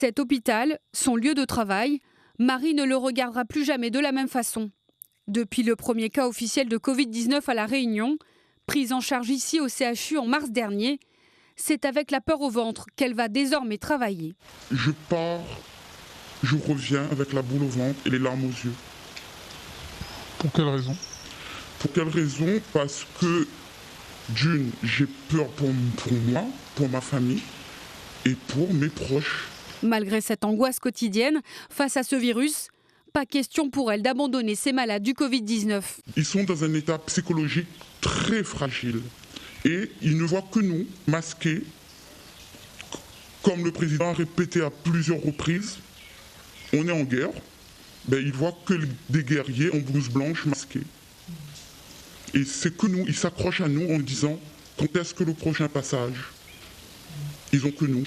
Cet hôpital, son lieu de travail, Marie ne le regardera plus jamais de la même façon. Depuis le premier cas officiel de Covid-19 à La Réunion, prise en charge ici au CHU en mars dernier, c'est avec la peur au ventre qu'elle va désormais travailler. Je pars, je reviens avec la boule au ventre et les larmes aux yeux. Pour quelle raison? Pour quelle raison? Parce que d'une, j'ai peur pour moi, pour ma famille et pour mes proches. Malgré cette angoisse quotidienne face à ce virus, pas question pour elle d'abandonner ces malades du Covid-19. Ils sont dans un état psychologique très fragile et ils ne voient que nous, masqués, comme le président a répété à plusieurs reprises, on est en guerre, ils voient que des guerriers en blouse blanche masqués. Et c'est que nous, ils s'accrochent à nous en disant quand est-ce que le prochain passage? Ils ont que nous.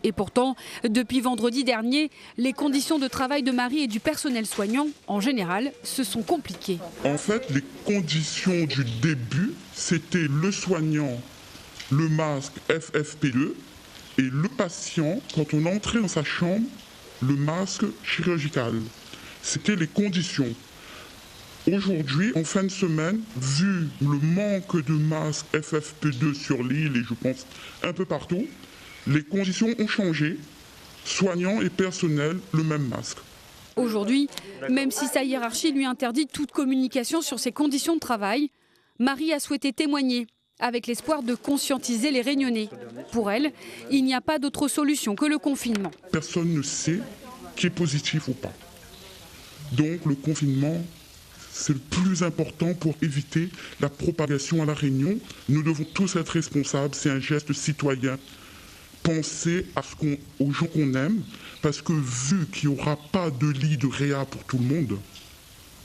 Et pourtant, depuis vendredi dernier, les conditions de travail de Marie et du personnel soignant, en général, se sont compliquées. En fait, les conditions du début, c'était le soignant, le masque FFP2 et le patient, quand on entrait dans sa chambre, le masque chirurgical. C'était les conditions. Aujourd'hui, en fin de semaine, vu le manque de masques FFP2 sur l'île et je pense un peu partout, les conditions ont changé. Soignants et personnel, le même masque. Aujourd'hui, même si sa hiérarchie lui interdit toute communication sur ses conditions de travail, Marie a souhaité témoigner avec l'espoir de conscientiser les Réunionnais. Pour elle, il n'y a pas d'autre solution que le confinement. Personne ne sait qui est positif ou pas. Donc le confinement, c'est le plus important pour éviter la propagation à La Réunion. Nous devons tous être responsables, c'est un geste citoyen. Penser aux gens qu'on aime, parce que vu qu'il n'y aura pas de lit de réa pour tout le monde,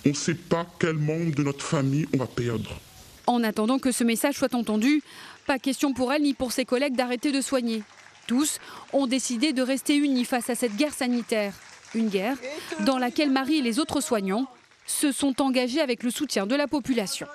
on ne sait pas quel membre de notre famille on va perdre. En attendant que ce message soit entendu, pas question pour elle ni pour ses collègues d'arrêter de soigner. Tous ont décidé de rester unis face à cette guerre sanitaire. Une guerre dans laquelle Marie et les autres soignants se sont engagés avec le soutien de la population.